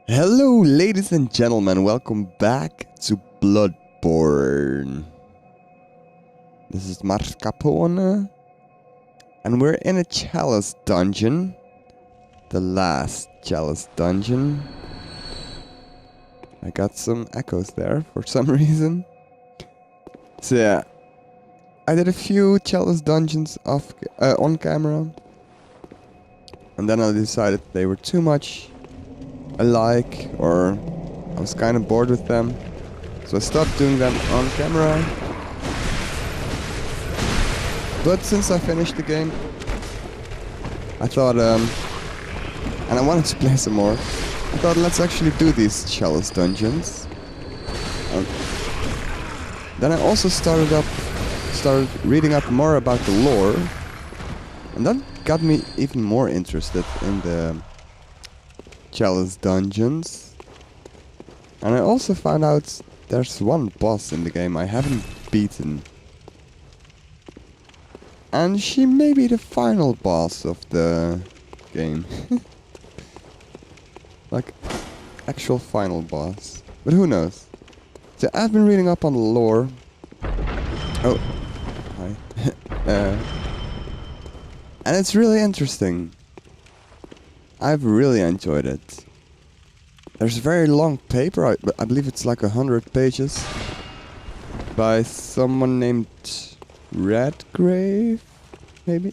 Hello, ladies and gentlemen, welcome back to Bloodborne. This is Marscapone, and we're in a chalice dungeon. The last chalice dungeon. I got some echoes there for some reason. So yeah, I did a few chalice dungeons on camera, and then I decided they were too much alike, or I was kind of bored with them, so I stopped doing them on camera. But since I finished the game, I thought, and I wanted to play some more, I thought let's actually do these chalice dungeons. Then I also started reading up more about the lore, and that got me even more interested in the chalice dungeons. And I also found out there's one boss in the game I haven't beaten, and she may be the final boss of the game. Like, actual final boss, but who knows. So I've been reading up on the lore. Oh, hi. And it's really interesting. I've really enjoyed it. There's a very long paper, I believe it's like 100 pages, by someone named Redgrave, maybe?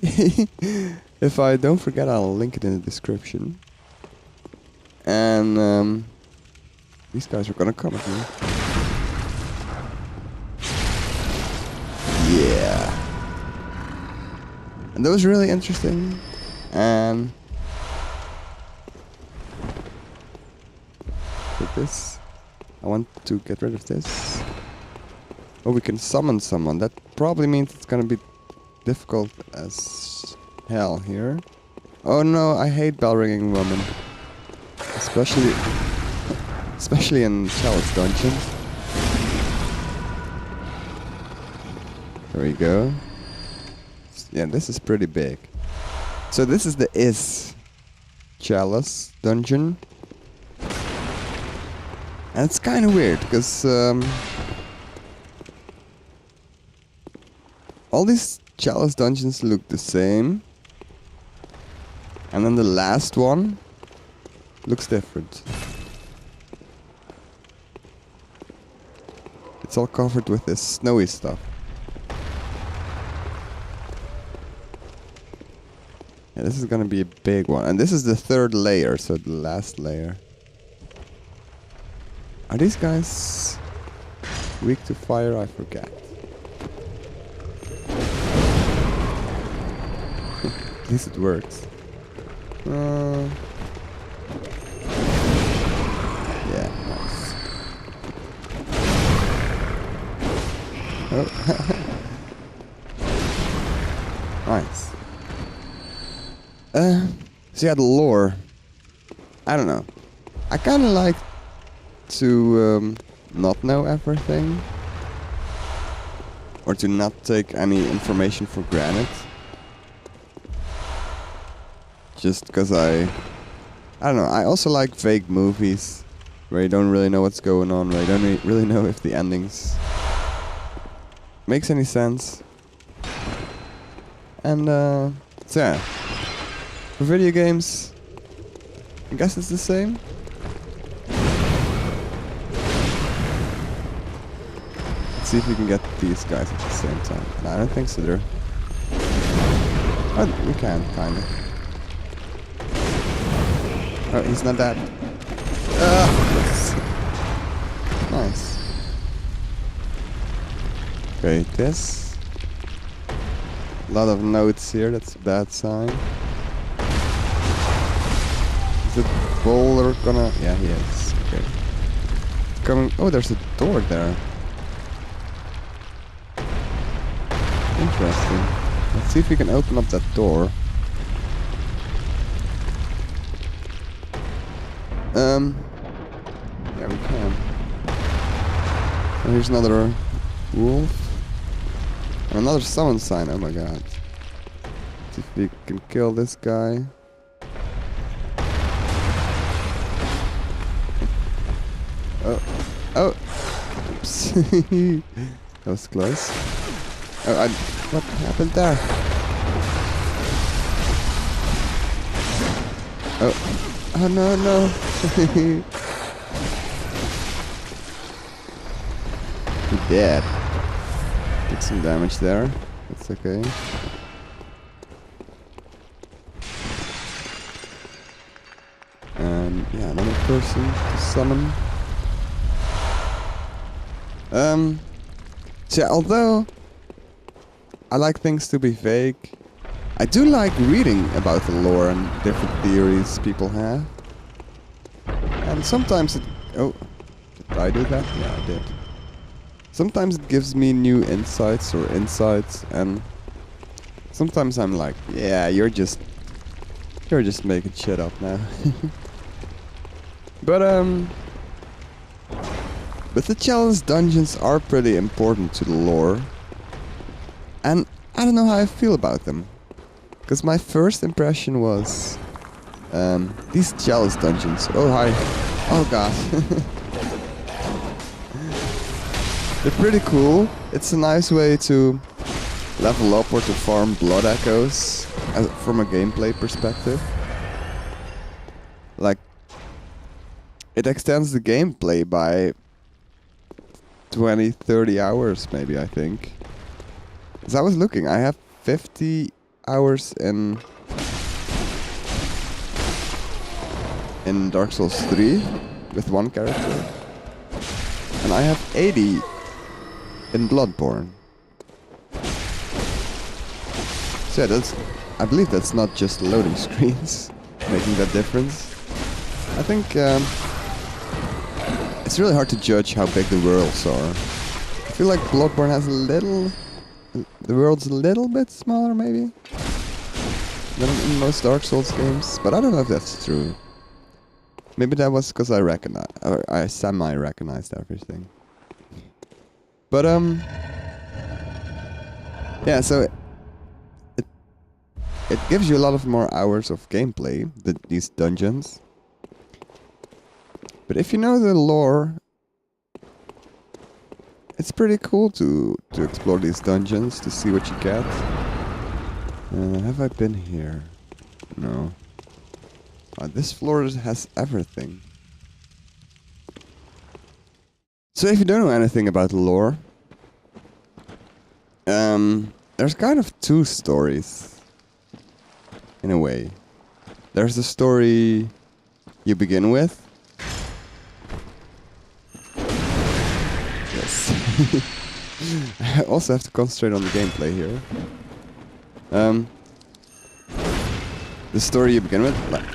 If I don't forget, I'll link it in the description. And these guys are gonna come at me. Yeah. And that was really interesting. And with this, I want to get rid of this. Oh, we can summon someone. That probably means it's gonna be difficult as hell here. Oh no, I hate bell ringing women. Especially in chalice dungeons. There we go. Yeah, this is pretty big. So this is the chalice dungeon. And it's kind of weird, because all these chalice dungeons look the same. And then the last one looks different. It's all covered with this snowy stuff. Yeah, this is gonna be a big one. And this is the third layer, so the last layer. Are these guys weak to fire? I forget. At least it works. Yeah, nice. Oh. Nice. So yeah, the lore. I don't know. I kind of like to not know everything, or to not take any information for granted, just because I don't know, I also like vague movies where you don't really know what's going on, where you don't really know if the endings makes any sense. And so yeah, for video games I guess it's the same. See if we can get these guys at the same time. No, I don't think so, there. Oh, we can, kinda. Oh, he's not dead. Nice. Okay, this. A lot of notes here, that's a bad sign. Is the bowler gonna... Yeah, he is. Okay. Coming... Oh, there's a door there. Interesting. Let's see if we can open up that door. Yeah, we can. And here's another wolf. And another summon sign, oh my god. See if we can kill this guy. Oh. Oh. Oops. That was close. Oh, what happened there? Oh. Oh, no, no. He dead. Took some damage there. That's okay. And yeah, another person to summon. So yeah, although I like things to be vague, I do like reading about the lore and different theories people have. And sometimes it... Oh, did I do that? Yeah, I did. Sometimes it gives me new insights or insights, and sometimes I'm like, yeah, you're just making shit up now. But the chalice dungeons are pretty important to the lore, and I don't know how I feel about them, because my first impression was these chalice dungeons. Oh hi, oh god. They're pretty cool. It's a nice way to level up or to farm blood echoes from a gameplay perspective. Like, it extends the gameplay by 20, 30 hours maybe, I think. As I was looking, I have 50 hours in Dark Souls 3 with one character. And I have 80 in Bloodborne. So yeah, I believe that's not just loading screens making that difference. I think it's really hard to judge how big the worlds are. I feel like Bloodborne has the world's a little bit smaller maybe than in most Dark Souls games, but I don't know if that's true. Maybe that was because I semi-recognized everything. But yeah, so it gives you a lot of more hours of gameplay, these dungeons. But if you know the lore, it's pretty cool to explore these dungeons, to see what you get. Have I been here? No. This floor has everything. So if you don't know anything about the lore, there's kind of two stories. In a way. There's the story you begin with. Yes. I also have to concentrate on the gameplay here. The story you begin with, like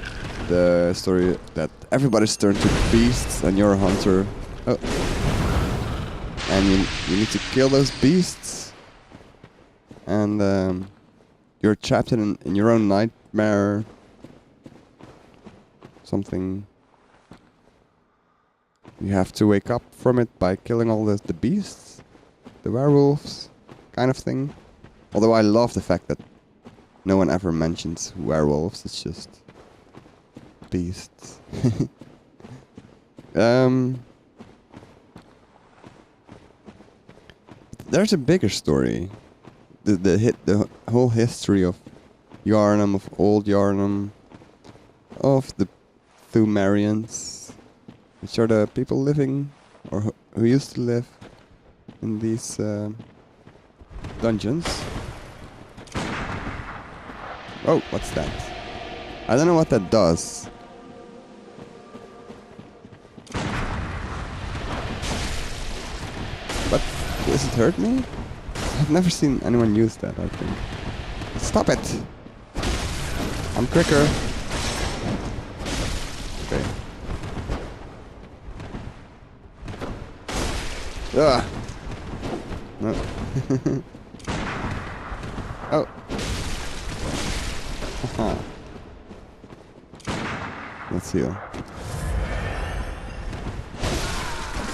the story that everybody's turned to beasts and you're a hunter. Oh. And you need to kill those beasts. And you're trapped in your own nightmare. Something. You have to wake up from it by killing all the beasts. The werewolves. Kind of thing. Although I love the fact that no one ever mentions werewolves. It's just beasts. There's a bigger story. The whole history of Yharnam, of old Yharnam, of the Thumerians, which are the people living, or who used to live in these dungeons. Oh, what's that? I don't know what that does. But does it hurt me? I've never seen anyone use that, I think. Stop it! I'm quicker. Okay. Ugh! No. Oh. Aha. Let's heal.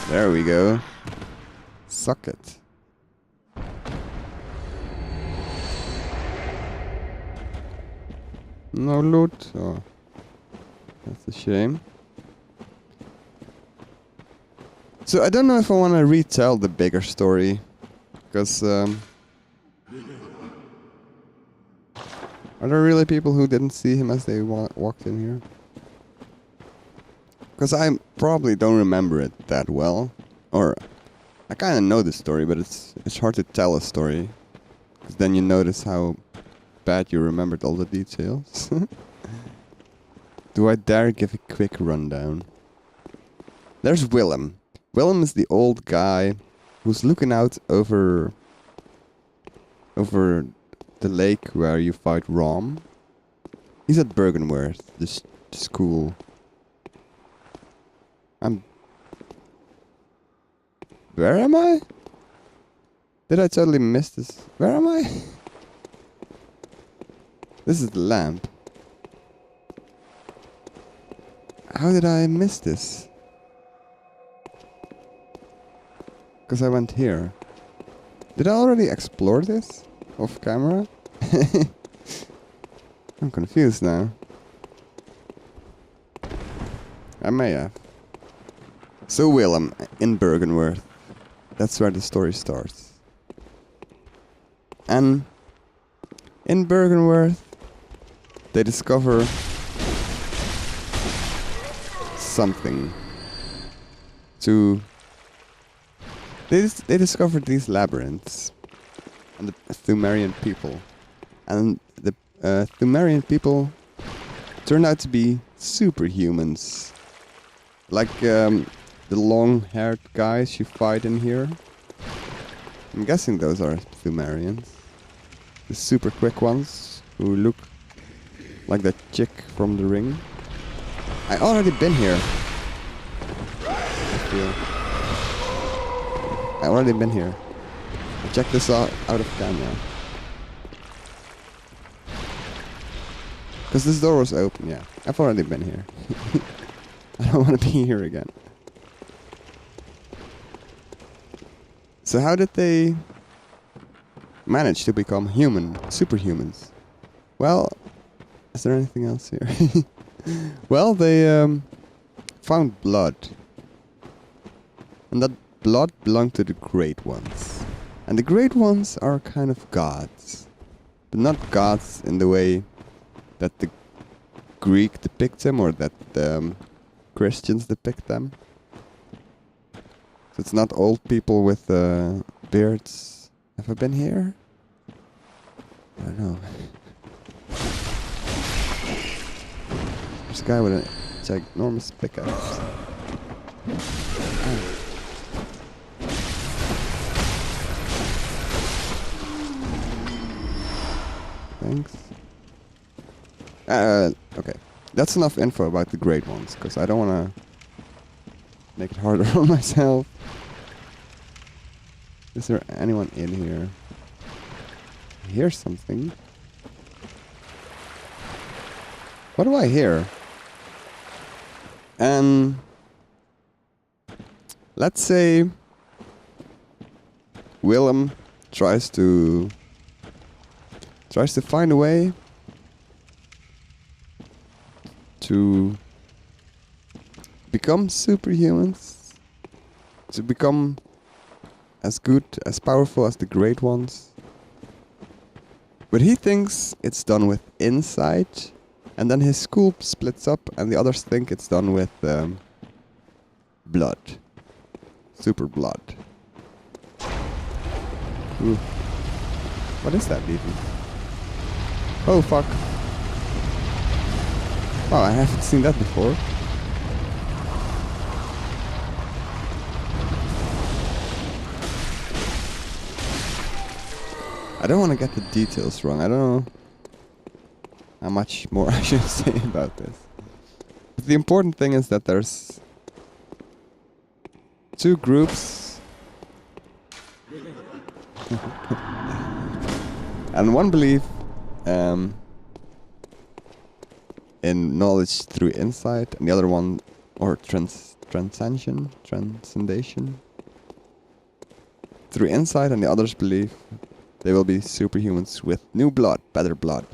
There we go. Suck it. No loot. Oh. That's a shame. So I don't know if I want to retell the bigger story, because are there really people who didn't see him as they walked in here? Because I probably don't remember it that well, or I kind of know the story, but it's hard to tell a story, because then you notice how bad you remembered all the details. Do I dare give a quick rundown? There's Willem. Willem is the old guy who's looking out over the lake where you fight Rom. He's at Bergenworth, the school. Where am I? Did I totally miss this? Where am I? This is the lamp. How did I miss this? Because I went here. Did I already explore this? Off camera? I'm confused now. I may have. So Willem in Bergenworth. That's where the story starts. And in Bergenworth, they discover something. They discovered these labyrinths and the Thumerian people. And the Thumerian people turned out to be superhumans. Like the long-haired guys you fight in here. I'm guessing those are Thumerians. The super quick ones who look like that chick from The Ring. I already been here. I already been here. I'll check this out of camera. Because this door was open, yeah. I've already been here. I don't want to be here again. So how did they manage to become superhumans? Well, is there anything else here? Well, they found blood. And that blood belonged to the Great Ones. And the Great Ones are kind of gods. But not gods in the way that the Greek depict them or that the Christians depict them. So it's not old people with beards. Have I been here? I don't know. There's a guy with a ginormous pickaxe. Oh. Thanks. Okay. That's enough info about the Great Ones, because I don't want to make it harder on myself. Is there anyone in here? I hear something. What do I hear? Let's say Willem tries to find a way to become superhumans, to become as good, as powerful as the Great Ones. But he thinks it's done with insight, and then his school splits up and the others think it's done with blood. Super blood. Ooh. What is that even? Oh fuck. Oh, I haven't seen that before. I don't want to get the details wrong. I don't know how much more I should say about this. But the important thing is that there's two groups. And one belief in knowledge through insight, and the other one, or transcendation, through insight, and the others believe they will be superhumans with new blood, better blood.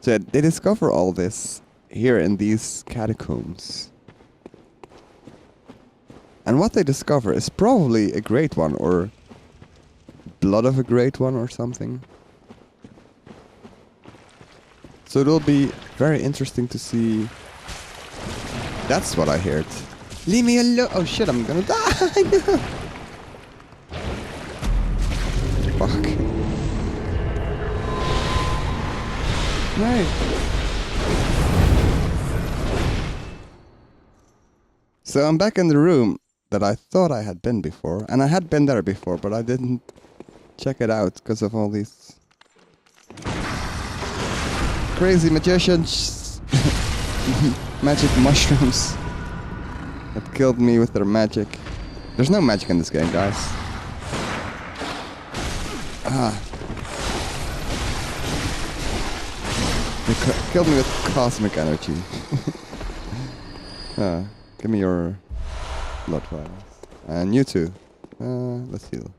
So So they discover all this here in these catacombs. And what they discover is probably a great one, or blood of a great one or something. So it'll be very interesting to see. That's what I heard. Leave me alone. Oh shit, I'm gonna die. No. Fuck. Right. So I'm back in the room that I thought I had been before. And I had been there before, but I didn't check it out because of all these crazy magicians. Magic mushrooms that killed me with their magic. There's no magic in this game, guys. They killed me with cosmic energy. Give me your blood vials. And you too. Let's heal.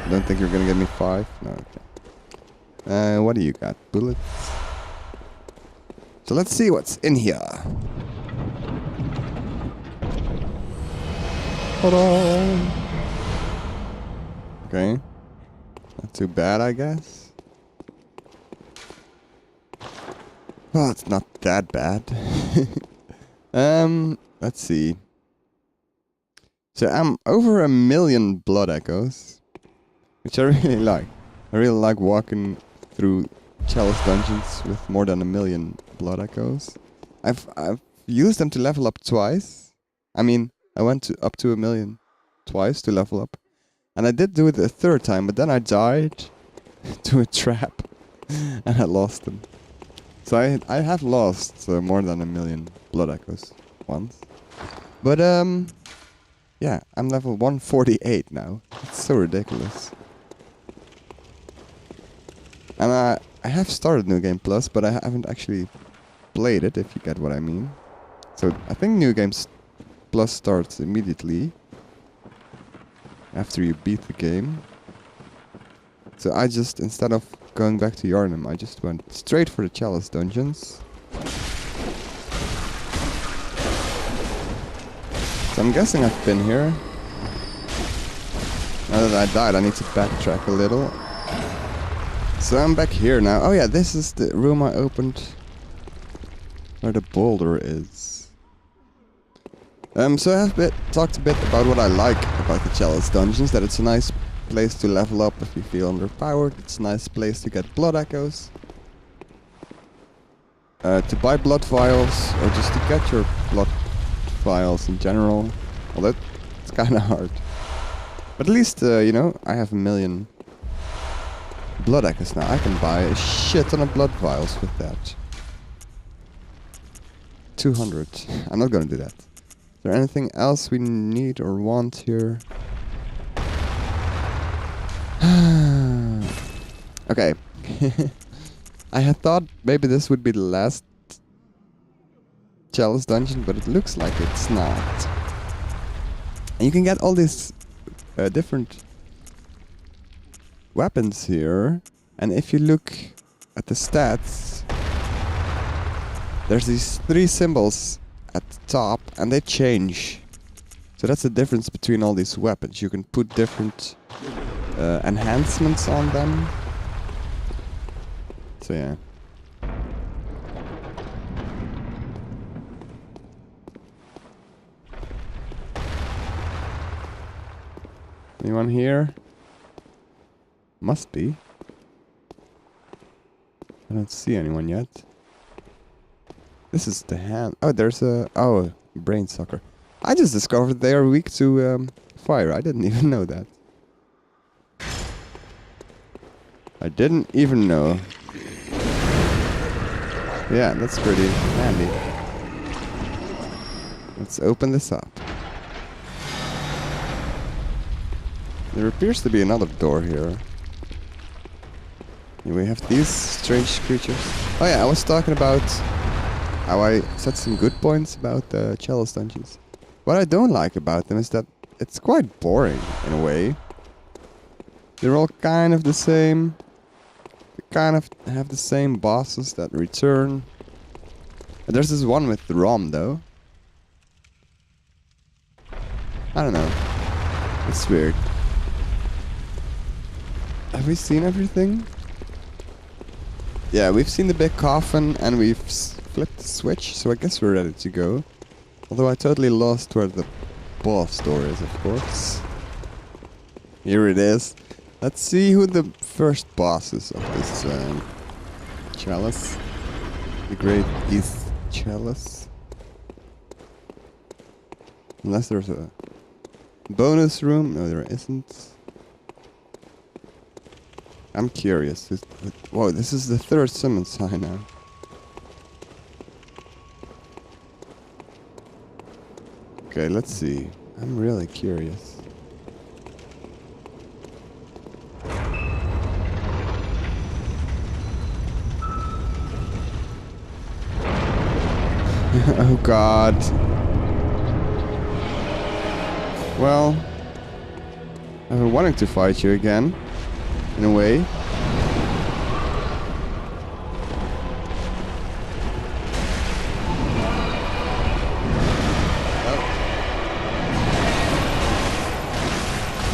Don't think you're gonna give me 5? No, okay. What do you got? Bullets? So let's see what's in here. Hold on. Okay. Not too bad, I guess. Well, it's not that bad. Let's see. So I'm over 1 million blood echoes, which I really like. I really like walking through chalice dungeons with more than 1 million blood echoes. I've used them to level up twice. I mean, I went up to 1 million twice to level up, and I did do it a third time, but then I died to a trap and I lost them. So I have lost more than 1 million blood echoes once, but yeah, I'm level 148 now. It's so ridiculous. And I have started New Game Plus, but I haven't actually played it, if you get what I mean. So I think New Game Plus starts immediately after you beat the game. So I just, instead of going back to Yarnum, I just went straight for the Chalice dungeons. So I'm guessing I've been here. Now that I died, I need to backtrack a little. So I'm back here now. Oh yeah, this is the room I opened where the boulder is. So I have talked a bit about what I like about the Chalice dungeons, that it's a nice place to level up if you feel underpowered. It's a nice place to get blood echoes. To buy blood vials, or just to get your blood vials in general. Well, it's kinda hard. But at least, you know, I have 1 million blood echoes now. I can buy a shit ton of blood vials with that. 200. I'm not gonna do that. Is there anything else we need or want here? Okay. I had thought maybe this would be the last Chalice dungeon, but it looks like it's not. And you can get all these different weapons here, and if you look at the stats, there's these 3 symbols at the top, and they change. So that's the difference between all these weapons. You can put different enhancements on them. So yeah. Anyone here? Must be. I don't see anyone yet. This is the hand. Oh, there's a... Oh, brain sucker. I just discovered they are weak to fire. I didn't even know that. I didn't even know. Yeah, that's pretty handy. Let's open this up. There appears to be another door here. We have these strange creatures. Oh yeah, I was talking about how I said some good points about the Chalice dungeons. What I don't like about them is that it's quite boring in a way. They're all kind of the same. kind of have the same bosses that return. There's this one with the ROM though. I don't know. It's weird. Have we seen everything? Yeah, we've seen the big coffin and we've flipped the switch, so I guess we're ready to go. Although I totally lost where the boss door is, of course. Here it is. Let's see who the first boss is of this chalice. The Great East Chalice. Unless there's a bonus room. No, there isn't. I'm curious. Whoa, this is the third summon sign now. Okay, let's see. I'm really curious. Oh god. Well, I've been wanting to fight you again, in a way.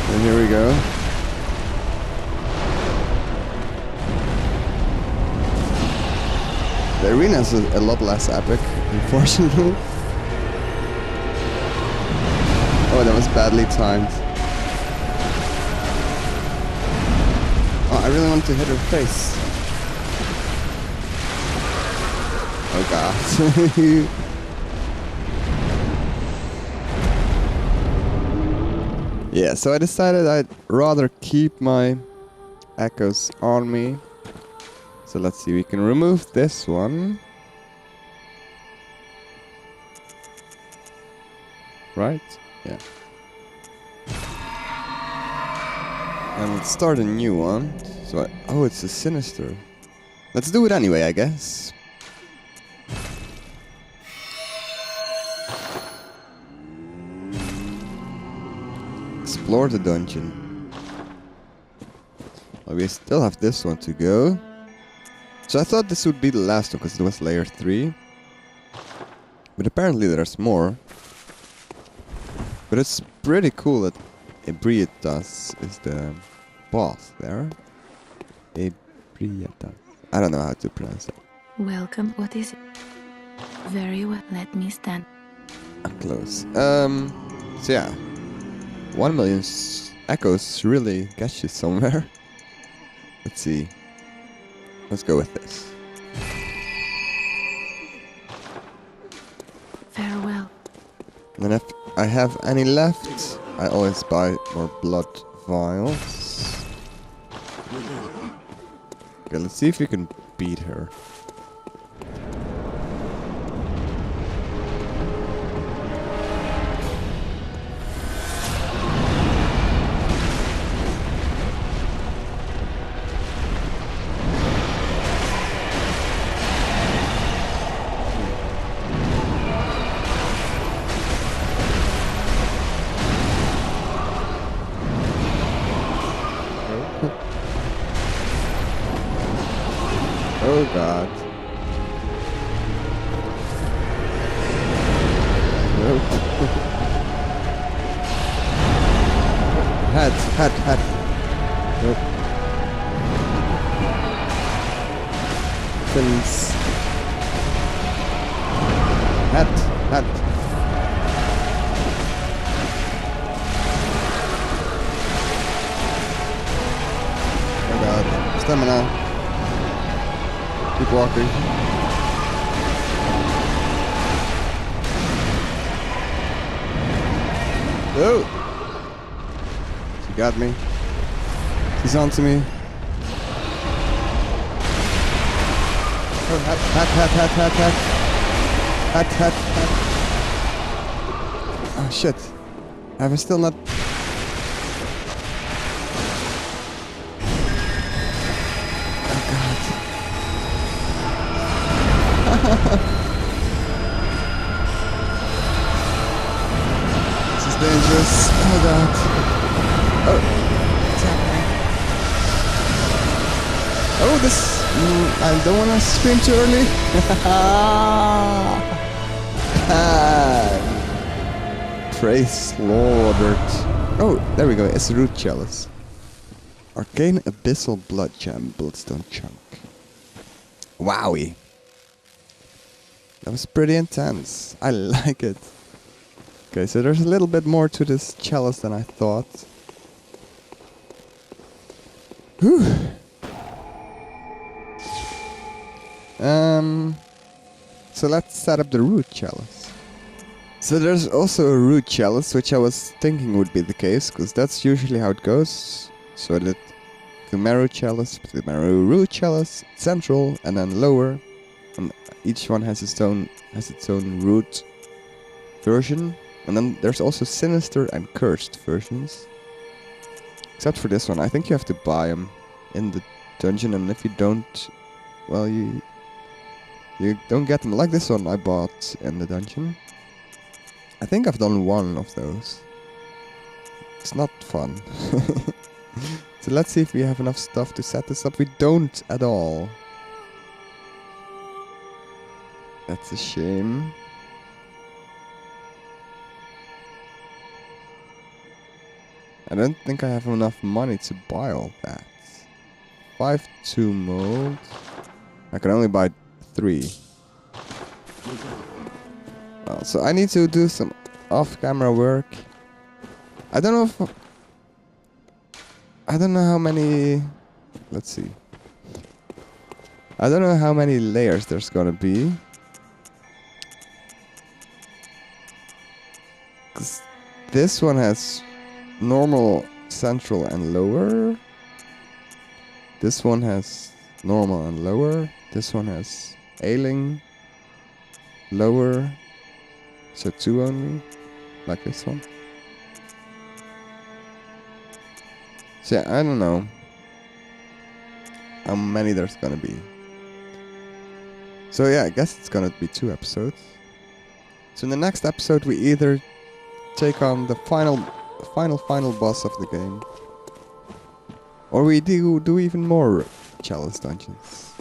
And here we go. The arena is a lot less epic, unfortunately. Oh, that was badly timed. Oh, I really want to hit her face. Oh god. Yeah, so I decided I'd rather keep my echoes on me. So let's see, we can remove this one. Right? Yeah. And let's start a new one. So oh, it's a sinister. Let's do it anyway, I guess. Explore the dungeon. Well, we still have this one to go. So I thought this would be the last one because it was layer 3. But apparently there's more. But it's pretty cool that Ebrietas is the boss there. Ebrietas. I don't know how to pronounce it. Welcome, what is it? Very well, let me stand. Up close. So yeah. 1 million echoes really gets you somewhere. Let's see. Let's go with this. Farewell. And if I have any left, I always buy more blood vials. Okay, let's see if we can beat her. Oh god. Nope. Hat. Nope. Fins. Hat. Oh god. Stamina. Keep walking. Oh! She got me. She's on to me. Oh, hat. Oh shit. Have I still not... This is dangerous. Oh god. Oh. What's happening? Oh, this... I don't want to scream too early. Praise Lord. Oh, there we go. It's a root chalice. Arcane Abyssal Blood Gem, Bloodstone Chunk. Wowie. That was pretty intense. I like it. Okay, so there's a little bit more to this chalice than I thought. Whew. So let's set up the root chalice. So there's also a root chalice, which I was thinking would be the case, because that's usually how it goes. So that the marrow chalice, the marrow root chalice, central, and then lower, and each one has its own root version. And then there's also sinister and cursed versions. Except for this one, I think you have to buy them in the dungeon, and if you don't, well, you don't get them. Like this one I bought in the dungeon. I think I've done one of those. It's not fun. So let's see if we have enough stuff to set this up. We don't at all. That's a shame. I don't think I have enough money to buy all that. 5-2 mold. I can only buy 3. Well, so I need to do some off-camera work. I don't know if... I don't know how many... Let's see. I don't know how many layers there's gonna be. 'Cause this one has normal, central, and lower. This one has normal and lower. This one has ailing, lower. So 2 only, like this one. So yeah, I don't know how many there's gonna be. So yeah, I guess it's gonna be 2 episodes. So in the next episode we either take on the final boss of the game, or we do even more chalice dungeons.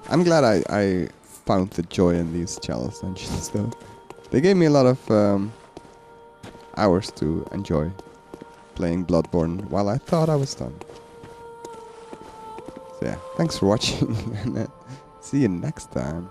I'm glad I found the joy in these chalice dungeons though. They gave me a lot of hours to enjoy playing Bloodborne while I thought I was done. So yeah, thanks for watching and see you next time.